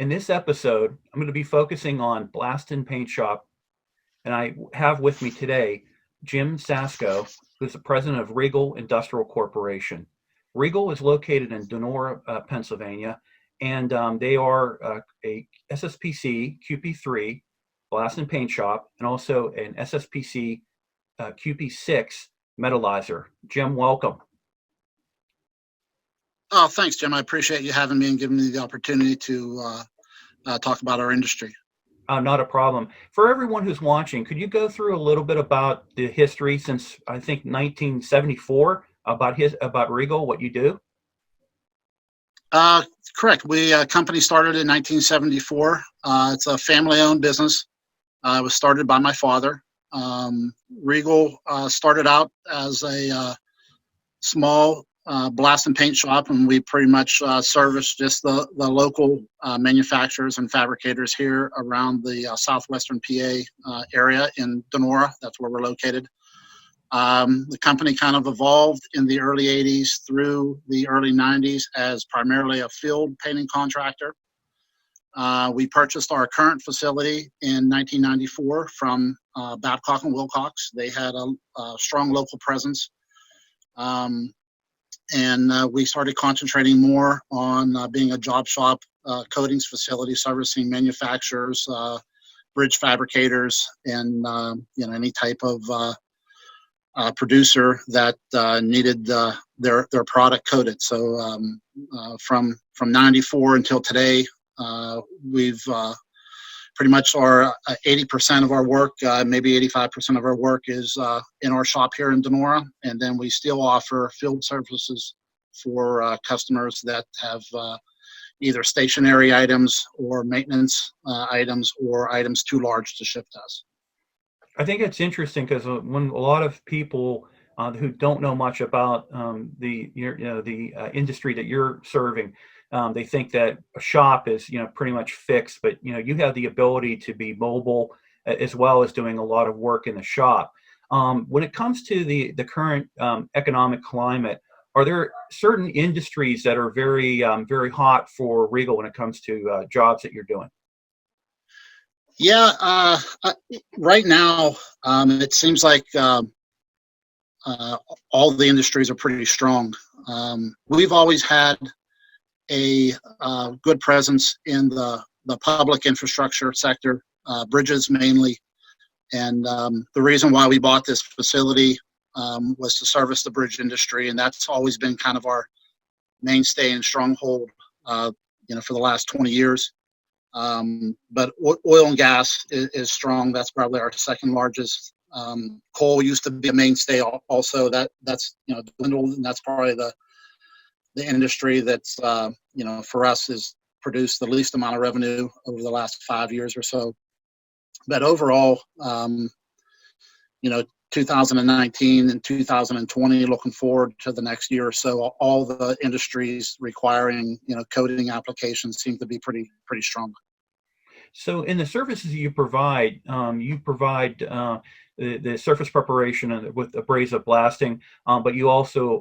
In this episode, I'm going to be focusing on Blaston Paint Shop, and I have with me today Jim Sasko, who's the president of Regal Industrial Corporation. Regal is located in Donora, Pennsylvania, and they are a SSPC QP3 Blaston Paint Shop and also an SSPC QP6 metallizer. Jim, welcome. Oh, thanks, Jim. I appreciate you having me and giving me the opportunity to talk about our industry. Not a problem. For everyone who's watching, could you go through a little bit about the history since I think 1974 about Regal, what you do? Correct. We company started in 1974. It's a family-owned business. It was started by my father. Regal started out as a small blast and paint shop, and we pretty much service just the local manufacturers and fabricators here around the southwestern PA area in Donora. That's where we're located. The company kind of evolved in the early 80s through the early 90s as primarily a field painting contractor. We purchased our current facility in 1994 from Babcock & Wilcox. They had a strong local presence. And we started concentrating more on being a job shop coatings facility, servicing manufacturers, bridge fabricators, and any type of producer that needed their product coated. So from 94 until today, we've pretty much our 80% of our work, maybe 85% of our work is in our shop here in Donora, and then we still offer field services for customers that have either stationary items or maintenance items or items too large to ship to us. I think it's interesting because when a lot of people who don't know much about the industry that you're serving, they think that a shop is pretty much fixed, but you have the ability to be mobile as well as doing a lot of work in the shop. When it comes to the current economic climate, are there certain industries that are very very hot for Regal when it comes to jobs that you're doing? Yeah, right now it seems like all the industries are pretty strong. We've always had a good presence in the public infrastructure sector, bridges mainly. And the reason why we bought this facility was to service the bridge industry, and that's always been kind of our mainstay and stronghold, for the last 20 years. But oil and gas is strong. That's probably our second largest. Coal used to be a mainstay also. That's dwindled, and that's probably the industry that's for us has produced the least amount of revenue over the last 5 years or so. But overall, 2019 and 2020, looking forward to the next year or so, all the industries requiring coating applications seem to be pretty strong. So in the services you provide the surface preparation with abrasive blasting, but you also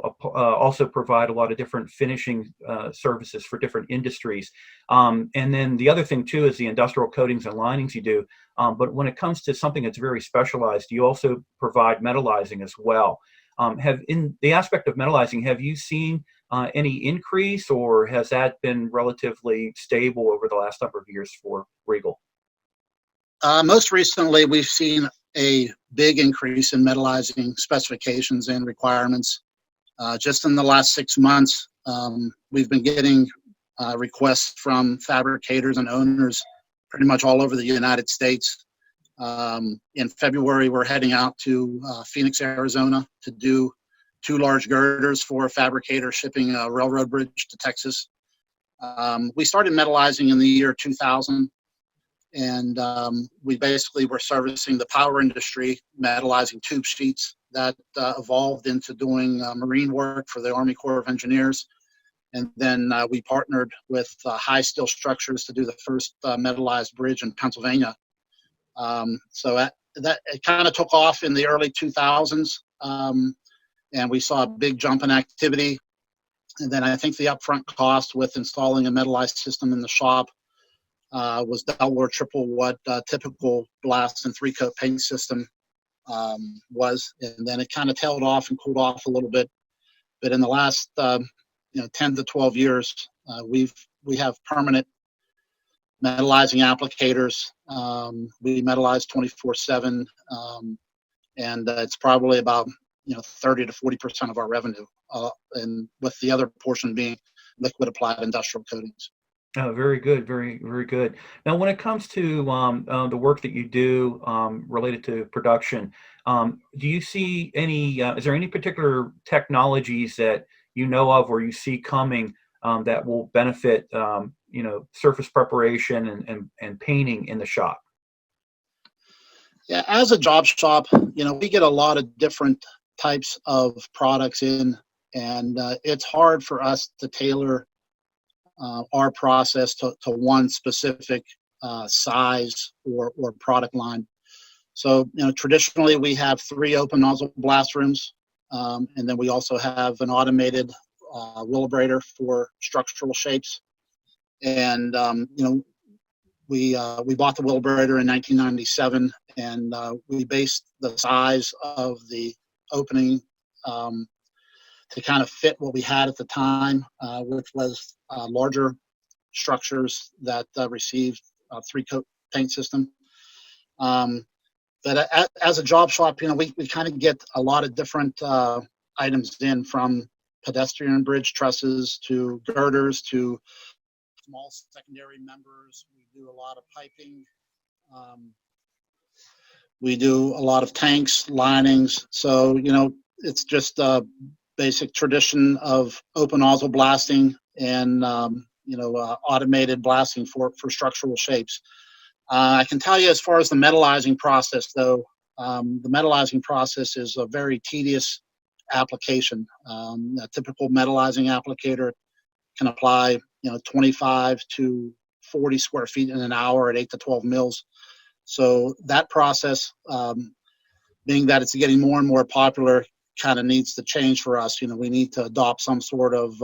provide a lot of different finishing services for different industries. And then the other thing too is the industrial coatings and linings you do. But when it comes to something that's very specialized, you also provide metallizing as well. In the aspect of metallizing, have you seen any increase, or has that been relatively stable over the last number of years for Regal? Most recently, we've seen a big increase in metallizing specifications and requirements. Just in the last 6 months, we've been getting requests from fabricators and owners pretty much all over the United States. In February, we're heading out to Phoenix, Arizona to do 2 large girders for a fabricator shipping a railroad bridge to Texas. We started metallizing in the year 2000. And we basically were servicing the power industry, metallizing tube sheets that evolved into doing marine work for the Army Corps of Engineers. And then we partnered with High Steel Structures to do the first metallized bridge in Pennsylvania. So that it kind of took off in the early 2000s, and we saw a big jump in activity. And then I think the upfront cost with installing a metallized system in the shop was double or triple what typical blast and 3-coat paint system was, and then it kind of tailed off and cooled off a little bit. But in the last 10 to 12 years, we have permanent metallizing applicators. We metallize 24/7, and it's probably about 30 to 40% of our revenue, and with the other portion being liquid applied industrial coatings. Oh, very good, very good. Now, when it comes to the work that you do related to production, do you see any? Is there any particular technologies that you know of or you see coming that will benefit, surface preparation and painting in the shop? Yeah, as a job shop, we get a lot of different types of products in, and it's hard for us to tailor our process to one specific size or product line. So, traditionally we have 3 open nozzle blast rooms, and then we also have an automated wheelabrator for structural shapes. And we bought the wheelabrator in 1997, and we based the size of the opening to kind of fit what we had at the time, which was larger structures that received a 3-coat paint system. But as a job shop, we kind of get a lot of different items in, from pedestrian bridge trusses to girders to small secondary members. We do a lot of piping. We do a lot of tanks, linings. So, it's just a basic tradition of open nozzle blasting and, automated blasting for structural shapes. I can tell you, as far as the metallizing process, though, the metallizing process is a very tedious application. A typical metallizing applicator can apply, 25 to 40 square feet in an hour at 8 to 12 mils. So that process, being that it's getting more and more popular, kind of needs to change for us. We need to adopt some sort of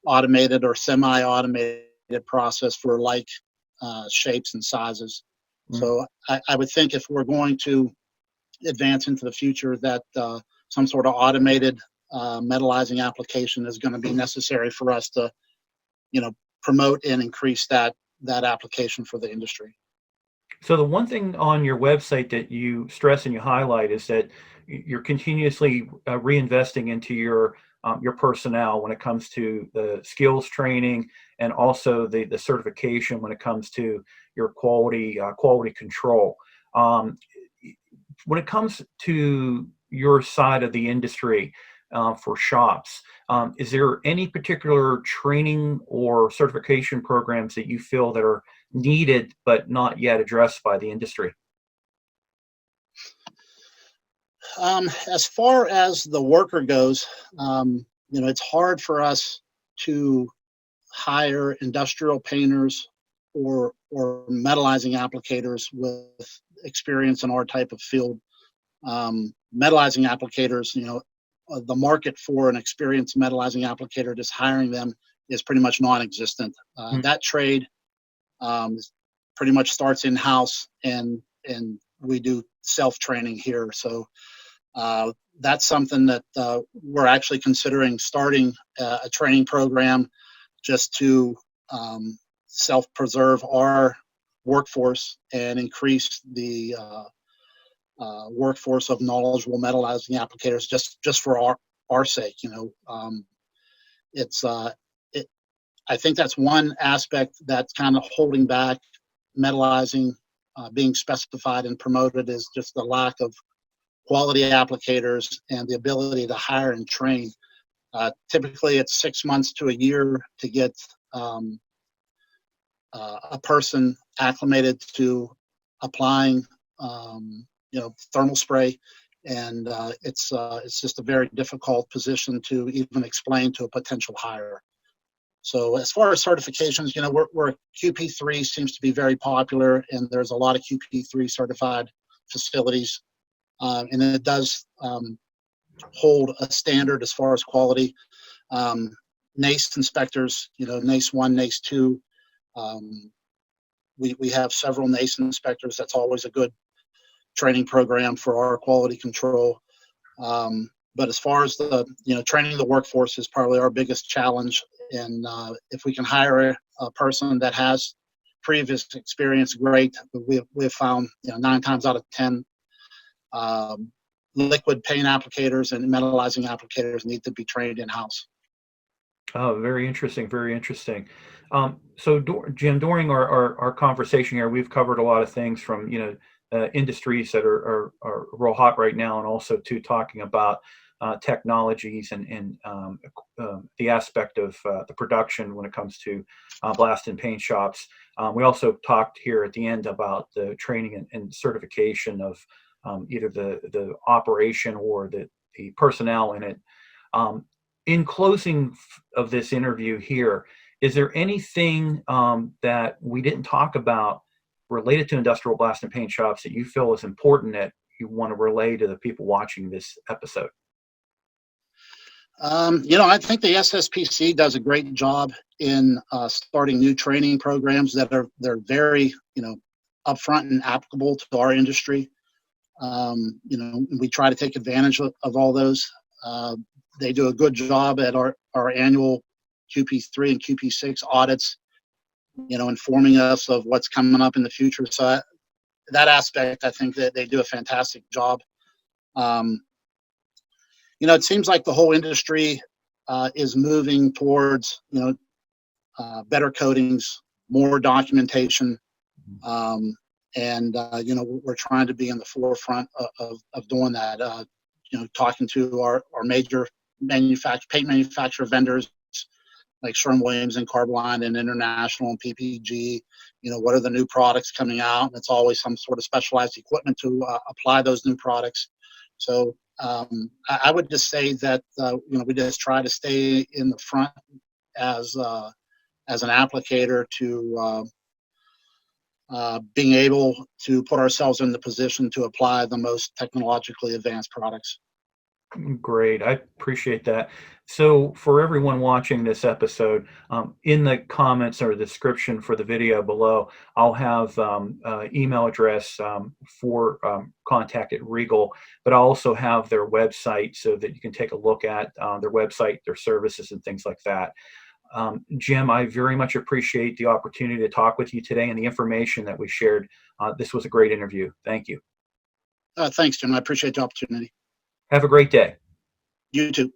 automated or semi-automated process for like shapes and sizes. Mm. So I would think if we're going to advance into the future, that some sort of automated metallizing application is going to be necessary for us to, promote and increase that application for the industry. So the one thing on your website that you stress and you highlight is that you're continuously reinvesting into your personnel when it comes to the skills training and also the certification when it comes to your quality control. When it comes to your side of the industry for shops, is there any particular training or certification programs that you feel that are needed but not yet addressed by the industry? As far as the worker goes, it's hard for us to hire industrial painters or metallizing applicators with experience in our type of field. Metallizing applicators, the market for an experienced metallizing applicator, just hiring them, is pretty much non-existent. That trade pretty much starts in-house, and we do self-training here. So that's something that we're actually considering starting a training program just to self-preserve our workforce and increase the workforce of knowledgeable metallizing applicators just for our sake. I think that's one aspect that's kind of holding back metallizing being specified and promoted, is just the lack of quality applicators and the ability to hire and train. Typically, it's 6 months to a year to get a person acclimated to applying, thermal spray, and it's just a very difficult position to even explain to a potential hire. So as far as certifications, we're QP3 seems to be very popular, and there's a lot of QP3 certified facilities, and it does hold a standard as far as quality. NACE inspectors, NACE 1, NACE 2, we have several NACE inspectors. That's always a good training program for our quality control. But as far as the, training the workforce is probably our biggest challenge. And if we can hire a person that has previous experience, great. We've found, 9 times out of 10, liquid paint applicators and metallizing applicators need to be trained in-house. Oh, very interesting. Very interesting. So, Jim, during our conversation here, we've covered a lot of things from, industries that are real hot right now, and also to talking about technologies and the aspect of the production when it comes to blast and paint shops. We also talked here at the end about the training and certification of either the operation or the personnel in it. In closing of this interview here, is there anything that we didn't talk about related to industrial blast and paint shops that you feel is important that you want to relay to the people watching this episode? I think the SSPC does a great job in starting new training programs they're very, upfront and applicable to our industry. We try to take advantage of all those. They do a good job at our annual QP3 and QP6 audits, informing us of what's coming up in the future. So that aspect, I think that they do a fantastic job. It seems like the whole industry is moving towards, better coatings, more documentation, and we're trying to be in the forefront of doing that. Talking to our major paint manufacturer vendors like Sherwin-Williams and Carboline and International and PPG. What are the new products coming out? And it's always some sort of specialized equipment to apply those new products. So I would just say that we just try to stay in the front as an applicator to being able to put ourselves in the position to apply the most technologically advanced products. Great. I appreciate that. So for everyone watching this episode, in the comments or the description for the video below, I'll have email address for contact at Regal, but I'll also have their website so that you can take a look at their website, their services, and things like that. Jim, I very much appreciate the opportunity to talk with you today and the information that we shared. This was a great interview. Thank you. Thanks, Jim. I appreciate the opportunity. Have a great day. You too.